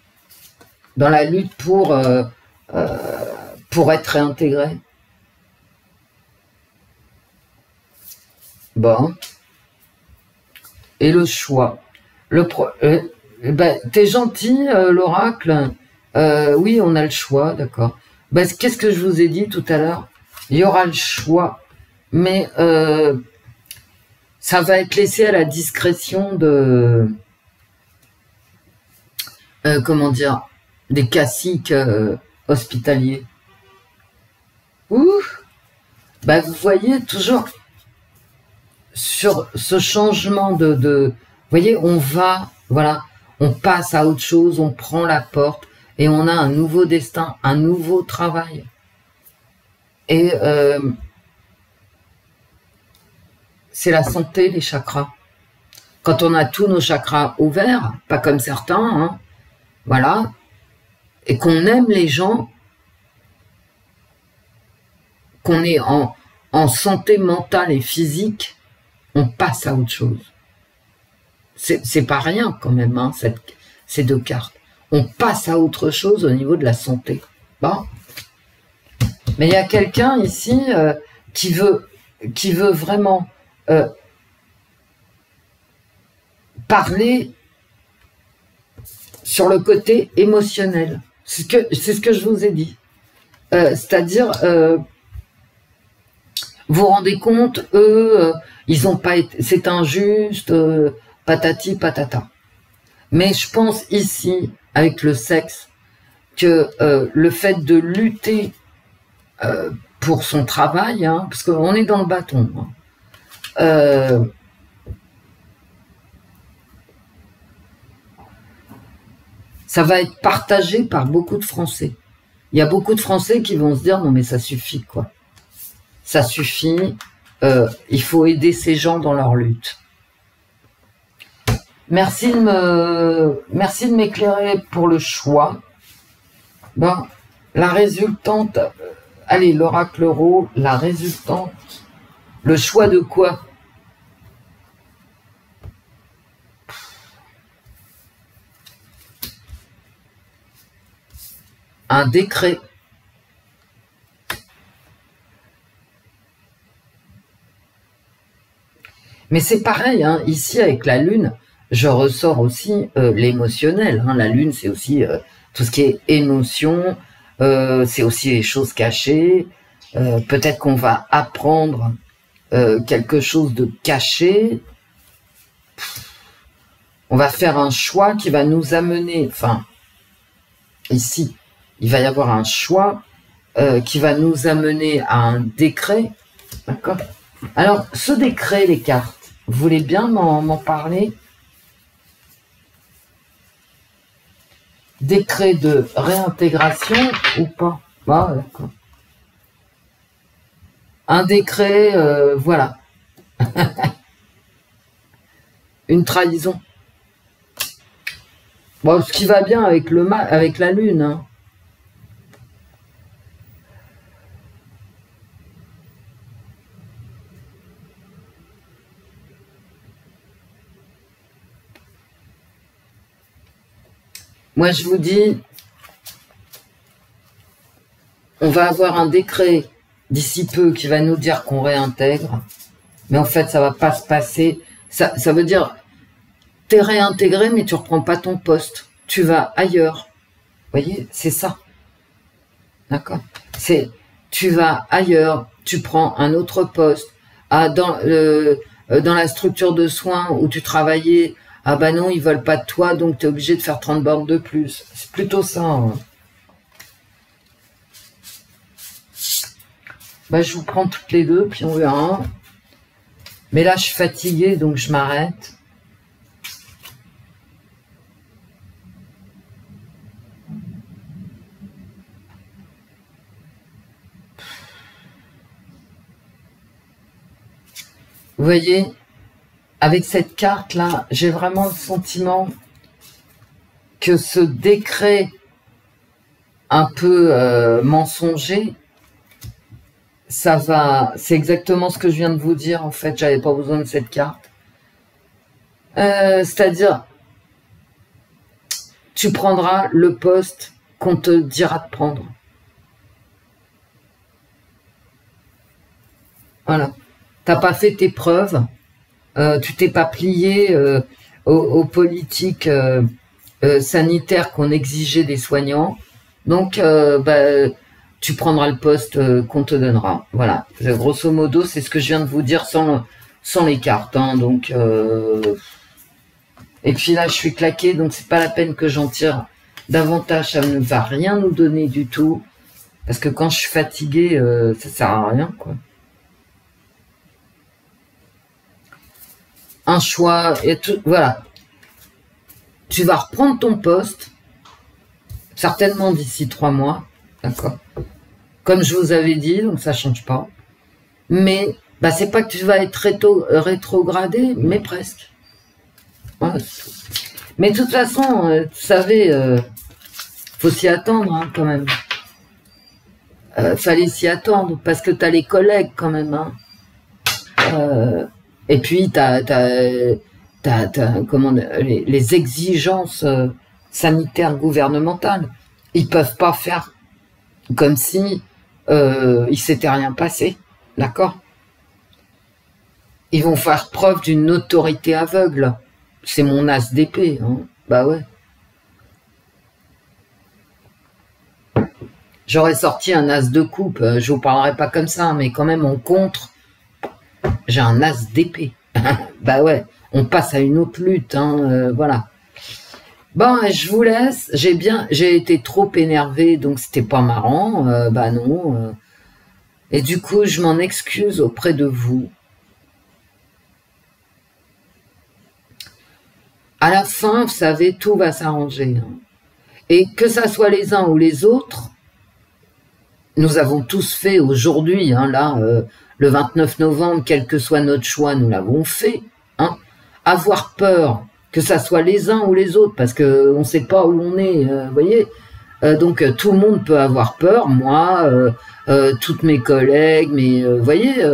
Dans la lutte pour être réintégré. Bon. Et le choix. T'es gentil, l'oracle. Oui, on a le choix, d'accord. Qu'est-ce que je vous ai dit tout à l'heure? Il y aura le choix, mais ça va être laissé à la discrétion de... comment dire? Des caciques hospitaliers. Ouh. Vous voyez, toujours... sur ce changement de vous voyez, on va, voilà, on passe à autre chose, on prend la porte et on a un nouveau destin, un nouveau travail. Et c'est la santé, les chakras. Quand on a tous nos chakras ouverts, pas comme certains, hein, voilà, et qu'on aime les gens, qu'on est en santé mentale et physique, on passe à autre chose. C'est pas rien quand même, hein, ces deux cartes. On passe à autre chose au niveau de la santé. Bon. Mais il y a quelqu'un ici qui veut vraiment parler sur le côté émotionnel. C'est ce que je vous ai dit. C'est-à-dire... vous vous rendez compte, eux, ils ont pas été, c'est injuste, patati patata. Mais je pense ici, avec le sexe, que le fait de lutter pour son travail, hein, parce qu'on est dans le bâton, hein, ça va être partagé par beaucoup de Français. Il y a beaucoup de Français qui vont se dire, non mais ça suffit, quoi. Ça suffit, il faut aider ces gens dans leur lutte. Merci de m'éclairer pour le choix. Bon, la résultante, allez, l'oracle Ro, la résultante Le choix de quoi? Un décret. Mais c'est pareil, hein, ici avec la Lune, je ressors aussi l'émotionnel. Hein. La Lune, c'est aussi tout ce qui est émotion, c'est aussi les choses cachées. Peut-être qu'on va apprendre quelque chose de caché. On va faire un choix qui va nous amener, enfin, ici, il va y avoir un choix qui va nous amener à un décret. D'accord? Alors, ce décret, les cartes, vous voulez bien m'en parler? Décret de réintégration ou pas? Ah, d'accord. Un décret, voilà. Une trahison. Bon, ce qui va bien avec avec la Lune, hein. Moi, je vous dis, on va avoir un décret d'ici peu qui va nous dire qu'on réintègre, mais en fait, ça va pas se passer. Ça veut dire, t'es réintégré, mais tu reprends pas ton poste. Tu vas ailleurs. Vous voyez, c'est ça. D'accord? C'est, tu vas ailleurs, tu prends un autre poste. Ah, dans la structure de soins où tu travaillais, ah bah non, ils veulent pas de toi, donc tu es obligé de faire 30 bornes de plus. C'est plutôt ça. Hein. Bah, je vous prends toutes les deux, puis on verra. Mais là, je suis fatiguée, donc je m'arrête. Vous voyez, avec cette carte-là, j'ai vraiment le sentiment que ce décret un peu mensonger, ça va... C'est exactement ce que je viens de vous dire, en fait. J'avais pas besoin de cette carte. C'est-à-dire, tu prendras le poste qu'on te dira de prendre. Voilà. T'as pas fait tes preuves. Tu t'es pas plié aux politiques sanitaires qu'on exigeait des soignants. Donc, tu prendras le poste qu'on te donnera. Voilà. Grosso modo, c'est ce que je viens de vous dire sans les cartes. Hein. Donc, et puis là, je suis claquée, donc c'est pas la peine que j'en tire davantage. Ça ne va rien nous donner du tout. Parce que quand je suis fatiguée, ça sert à rien, quoi. Un choix, et tout, voilà. Tu vas reprendre ton poste, certainement d'ici 3 mois, d'accord. Comme je vous avais dit, donc ça change pas. Mais, bah, c'est pas que tu vas être rétrogradé, mais presque. Voilà. Mais de toute façon, vous savez, faut s'y attendre, hein, quand même. Fallait s'y attendre, parce que t'as les collègues, quand même, hein. Et puis, comment, les exigences sanitaires gouvernementales. Ils peuvent pas faire comme si il s'était rien passé. D'accord? Ils vont faire preuve d'une autorité aveugle. C'est mon as d'épée. Hein. Bah ouais. J'aurais sorti un as de coupe. Je vous parlerai pas comme ça, mais quand même, en contre, j'ai un as d'épée. Bah ouais, on passe à une autre lutte, hein, voilà. Bon, je vous laisse. J'ai été trop énervée, donc c'était pas marrant. Bah non. Et du coup, je m'en excuse auprès de vous. À la fin, vous savez, tout va s'arranger. Hein. Et que ça soit les uns ou les autres, nous avons tous fait aujourd'hui, hein, là, le 29 novembre, quel que soit notre choix, nous l'avons fait. Hein. Avoir peur, que ça soit les uns ou les autres, parce qu'on ne sait pas où on est, vous voyez. Donc tout le monde peut avoir peur, moi, toutes mes collègues, mais vous voyez,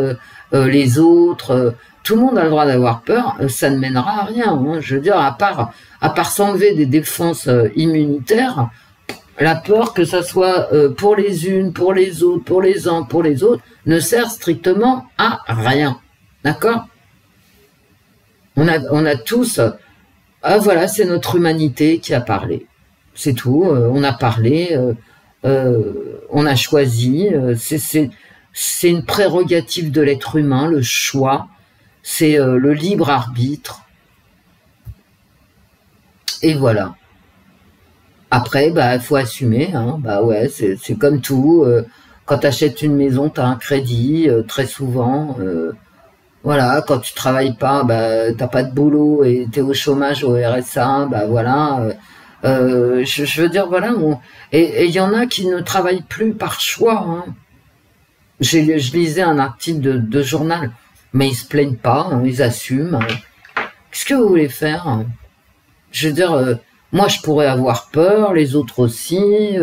les autres. Tout le monde a le droit d'avoir peur, ça ne mènera à rien. Hein. Je veux dire, à part s'enlever des défenses immunitaires, la peur, que ça soit pour les unes, pour les autres, pour les uns, pour les autres, ne sert strictement à rien. D'accord? On a tous... voilà, c'est notre humanité qui a parlé. C'est tout, on a parlé, on a choisi. C'est une prérogative de l'être humain, le choix. C'est le libre arbitre. Et voilà. Après, il faut assumer. Hein. Ouais, c'est comme tout. Quand tu achètes une maison, tu as un crédit, très souvent. Voilà, quand tu travailles pas, t'as pas de boulot et tu es au chômage, au RSA, voilà. Je veux dire, voilà. Et il y en a qui ne travaillent plus par choix. Hein. Je lisais un article de journal, mais ils se plaignent pas, hein, ils assument. Qu'est-ce que vous voulez faire? Hein? Je veux dire, moi je pourrais avoir peur, les autres aussi,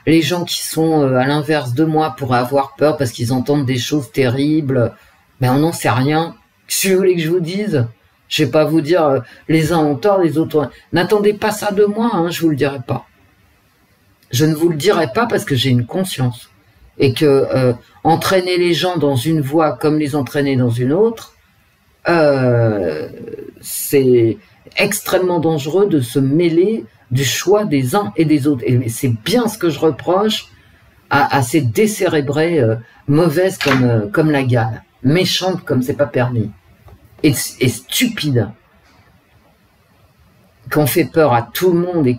les gens qui sont à l'inverse de moi pourraient avoir peur parce qu'ils entendent des choses terribles, mais on n'en sait rien. Qu'est-ce que vous voulez que je vous dise? Je vais pas vous dire les uns ont tort, les autres... N'attendez pas ça de moi, hein, je vous le dirai pas. Je ne vous le dirai pas parce que j'ai une conscience. Et que entraîner les gens dans une voie comme les entraîner dans une autre, c'est extrêmement dangereux de se mêler du choix des uns et des autres. Et c'est bien ce que je reproche à ces décérébrés mauvaises comme la gale, méchantes comme c'est pas permis, et stupides, qu'on fait peur à tout le monde et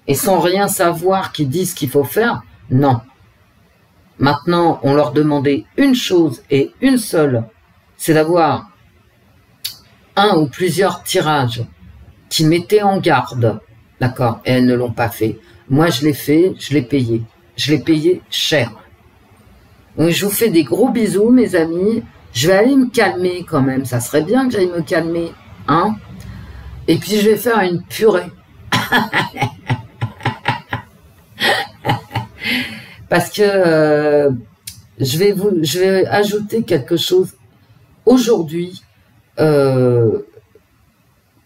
et sans rien savoir, qui disent ce qu'il faut faire. Non. Maintenant, on leur demandait une chose et une seule, c'est d'avoir un ou plusieurs tirages qui mettaient en garde, d'accord? Et elles ne l'ont pas fait. Moi, je l'ai fait, je l'ai payé. Je l'ai payé cher. Donc, je vous fais des gros bisous, mes amis. Je vais aller me calmer quand même. Ça serait bien que j'aille me calmer, hein? Et puis, je vais faire une purée. Parce que je vais ajouter quelque chose aujourd'hui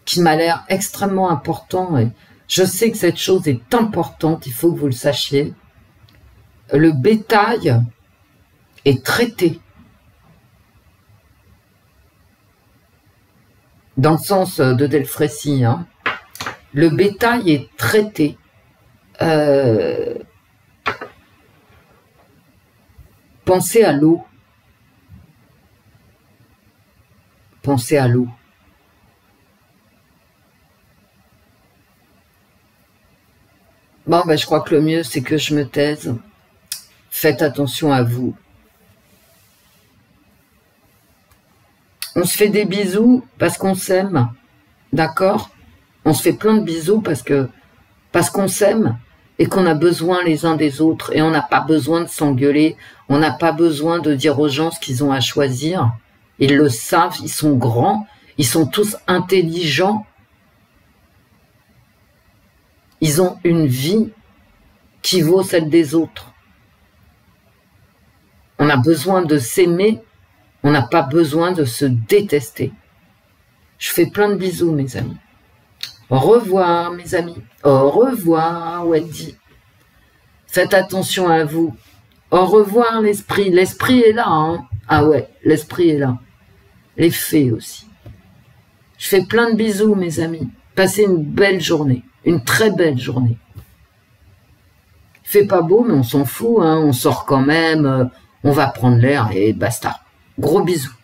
qui m'a l'air extrêmement important. Et je sais que cette chose est importante, il faut que vous le sachiez. Le bétail est traité. Dans le sens de Delfrécy, hein. Le bétail est traité. Pensez à l'eau. Pensez à l'eau. Bon, je crois que le mieux, c'est que je me taise. Faites attention à vous. On se fait des bisous parce qu'on s'aime. D'accord? On se fait plein de bisous parce qu'on s'aime et qu'on a besoin les uns des autres. Et on n'a pas besoin de s'engueuler. On n'a pas besoin de dire aux gens ce qu'ils ont à choisir. Ils le savent, ils sont grands, ils sont tous intelligents. Ils ont une vie qui vaut celle des autres. On a besoin de s'aimer, on n'a pas besoin de se détester. Je fais plein de bisous, mes amis. Au revoir, mes amis. Au revoir, Wendy. Faites attention à vous. Au revoir, l'esprit. L'esprit est là, hein. Ah ouais, l'esprit est là. Les fées aussi. Je fais plein de bisous, mes amis. Passez une belle journée. Une très belle journée. Il fait pas beau, mais on s'en fout, hein. On sort quand même. On va prendre l'air et basta. Gros bisous.